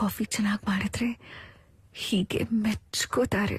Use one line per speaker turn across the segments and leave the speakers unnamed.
Coffee ಚೆನ್ನಾಗಿ ಮಾಡಿದ್ರೆ ಹೀಗೆ ಮೆಚ್ಕೋತಾರೆ.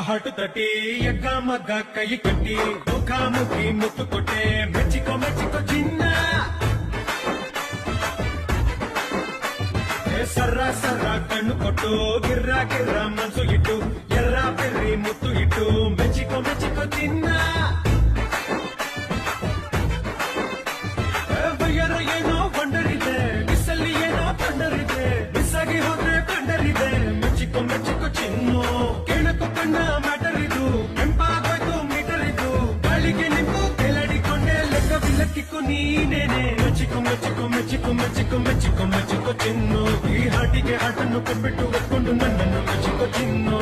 ಹಟು ತಟಿ ಯಗ್ಗ ಮಗ್ಗ ಕೈ ಕಟ್ಟಿ ಮುಖಾಮುಖಿ ಮುತ್ತು ಕೊಟ್ಟೆ ಮೆಚ್ಚಿಕೋ ಮೆಚ್ಚಿಕೋ ಚಿನ್ನ ಸರ್ರ ಸರ್ರ ಕಣ್ಣು ಕೊಟ್ಟು ಗಿರ್ರ ಗಿರ್ರ ಮನ್ಸು ಇಟ್ಟು ಎರ್ರ ಬೆರ್ರಿ ಮುತ್ತು ಇಟ್ಟು ಮೆಚ್ಚಿಕೋ ಮೆಚ್ಚಿಕೋ ಚಿನ್ನ ಬಯ್ಯರ ಏನೋ ಬಂಡರಿದೆ ಬಿಸಲ್ಲಿ ಏನೋ ಬಂಡರಿದೆ ಬಿಸಾಗಿ ಹೋದ್ರೆ ಬಂಡರಿದೆ ಮೆಚ್ಚಿಕೋ ಮೆಚ್ಚಿಕೋ ಚಿನ್ನು ಕೇಳಕ್ಕೂ ಕಣ್ಣ ಮ್ಯಾಟರ್ ಇದು ಕೆಂಪಾಗೋಯ್ತು ಮೀಟರ್ ಇದು ಗಾಳಿಗೆ ನಿಂತು ಕೆಳಡಿಕೊಂಡೆ ಲೆಕ್ಕ ಬಿಲ್ಲಕ್ಕಿಕ್ಕು ನೀನೇನೆ ಮೆಚ್ಚಿಕೋ ಮೆಚ್ಚಿಕೋ ಮೆಚ್ಚಿಕೋ ಮೆಚ್ಚಿಕೋ ಮೆಚ್ಚಿಕೋ ಮೆಚ್ಚಿಕೋ ಚಿನ್ನು ಈ ಹಾಟಿಗೆ ಹಾಟನ್ನು ಕೊಟ್ಬಿಟ್ಟು ಒತ್ಕೊಂಡು ನನ್ನನ್ನು ಮೆಚ್ಚಿಕೋ ಚಿನ್ನು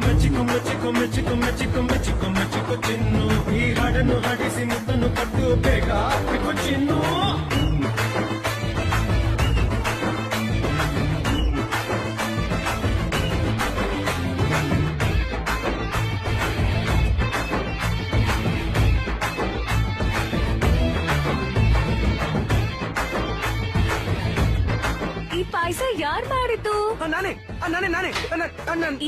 ಮೆಚ್ಚಿಕೋ ಮೆಚ್ಚಿಕೋ ಮೆಚ್ಚಿಕೋ ಮೆಚ್ಚಿಕೋ ಮೆಚ್ಚಿಕೋ ಮೆಚ್ಚಿಕೋ ಚಿನ್ನು ಈ ಹಾಡನ್ನು ಹಾಡಿಸಿ ಮುದ್ದನ್ನು ಕಟ್ಟು ಬೇಗ ಹಾಕಿಕೋ ಚಿನ್ನು
ಈ ಪಾಯಸ ಯಾರ್ ಮಾಡಿದ್ದು?
ನಾನೇ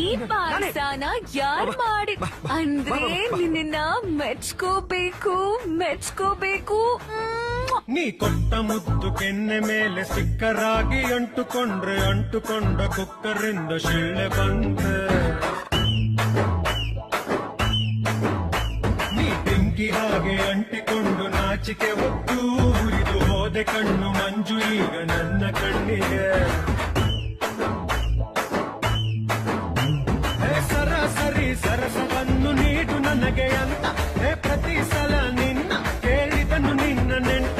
ಈ ಪಾಯಸನ ಯಾರ್ ಮಾಡಿದ್ ಅಂದ್ರೆ ನಿನ್ನ ಮೆಚ್ಕೋಬೇಕು ಮೆಚ್ಕೋಬೇಕು.
ನೀ ಕೊಟ್ಟ ಮುದ್ದು ಕೆನ್ನೆ ಮೇಲೆ ಸಿಕ್ಕರಾಗಿ ಅಂಟುಕೊಂಡ್ರೆ ಅಂಟುಕೊಂಡ ಕುಕ್ಕರಿಂದ ಶಿಳ್ಳೆ ಬಂತೆ ನೀ ಬೆಂಕಿ ಹಾಗೆ ಅಂಟಿಕೊಂಡು ನಾಚಿಕೆ ಹೊತ್ತು ಉರಿದು ಹೋದೆ ಕಣ್ಣು ಮಂಜು ಈಗ ನನ್ನ ಕಣ್ಣಿಗೆ ಸರಾಸರಿ ಸರಸವನ್ನು ನೀಡು ನನಗೆ ಅಂತ ಪ್ರತಿ ಸಲ ನಿನ್ನ ಕೇಳಿದನು ನಿನ್ನ ನೆಂಟ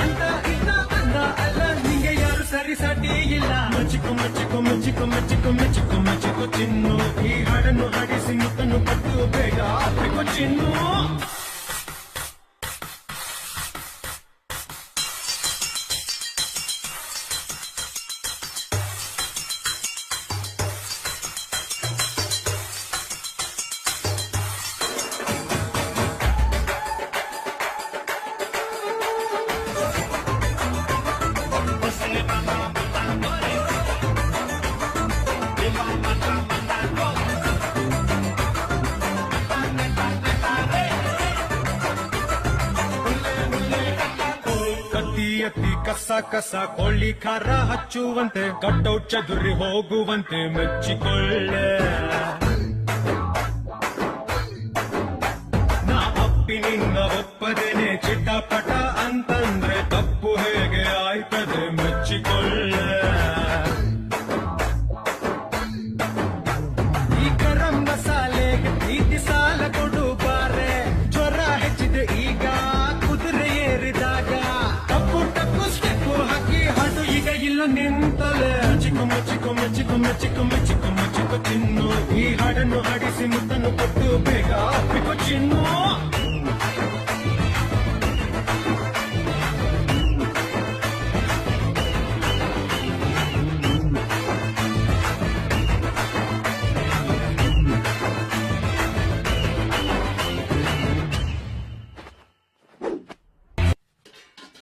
ಅಂತ ಇಲ್ಲ ಅಂದ ಅಲ್ಲ ನಿಂಗೆ ಯಾರು ಸರಿ ಸಾಟಿ ಇಲ್ಲ ಮೆಚ್ಚಿಕೋ ಮೆಚ್ಚಿಕೋ ಮೆಚ್ಚಿಕೋ ಮೆಚ್ಚಿಕೋ ಮೆಚ್ಚಿಕೋ ಮೆಚ್ಚಿಕೋ ಚಿನ್ನು ಈ ಹಾಡನ್ನು ಹಾಡಿಸಿ ಮುತ್ತನ್ನು ಕಟ್ಟು ಬೇಗ ಹಾಕಿಕೋ ಚಿನ್ನು ಎತ್ತಿ ಕಸ ಕಸ ಕೊಳ್ಳಿ ಖಾರ ಹಚ್ಚುವಂತೆ ಕಟ್ಟೌಟ್ ಚದುರಿ ಹೋಗುವಂತೆ ಮೆಚ್ಚಿಕೊಳ್ಳೆ ನಾ ಅಪ್ಪಿ ನಿನ್ನ ಒಪ್ಪದೇನೆ ಚಿಟಪಟ ಅಂತಂದ್ರೆ ತಪ್ಪು ಹೇಗೆ ಆಯ್ತದೆ ಮೆಚ್ಚಿಕೊಳ್ಳೆ ಈ ಗರಂ ಮಸಾಲೆಗೆ ಪ್ರೀತಿ ಸಾಲ ಕೊಡು ಬಾರೆ ಜ್ವರ ಹೆಚ್ಚಿದೆ ಈಗ ಕುದುರೆ ಏರಿದಾಗ ಹಾಕಿ ಹಾಡು ಈಗ ಇಲ್ಲ ನಿಂತಲೆ ಮೆಚ್ಚಿಕೋ ಮೆಚ್ಚಿಕೋ ಮೆಚ್ಚಿಕೋ ಮೆಚ್ಚಿಕೋ ಮೆಚ್ಚಿಕೋ ಮೆಚ್ಚಿಕೋ ಚಿನ್ನು ಈ ಹಾಡನ್ನು ಹಾಡಿಸಿ ಮುತ್ತನ್ನು ಕೊಟ್ಟು ಬೇಗ ಹಾಕಿಕೋ ಚಿನ್ನು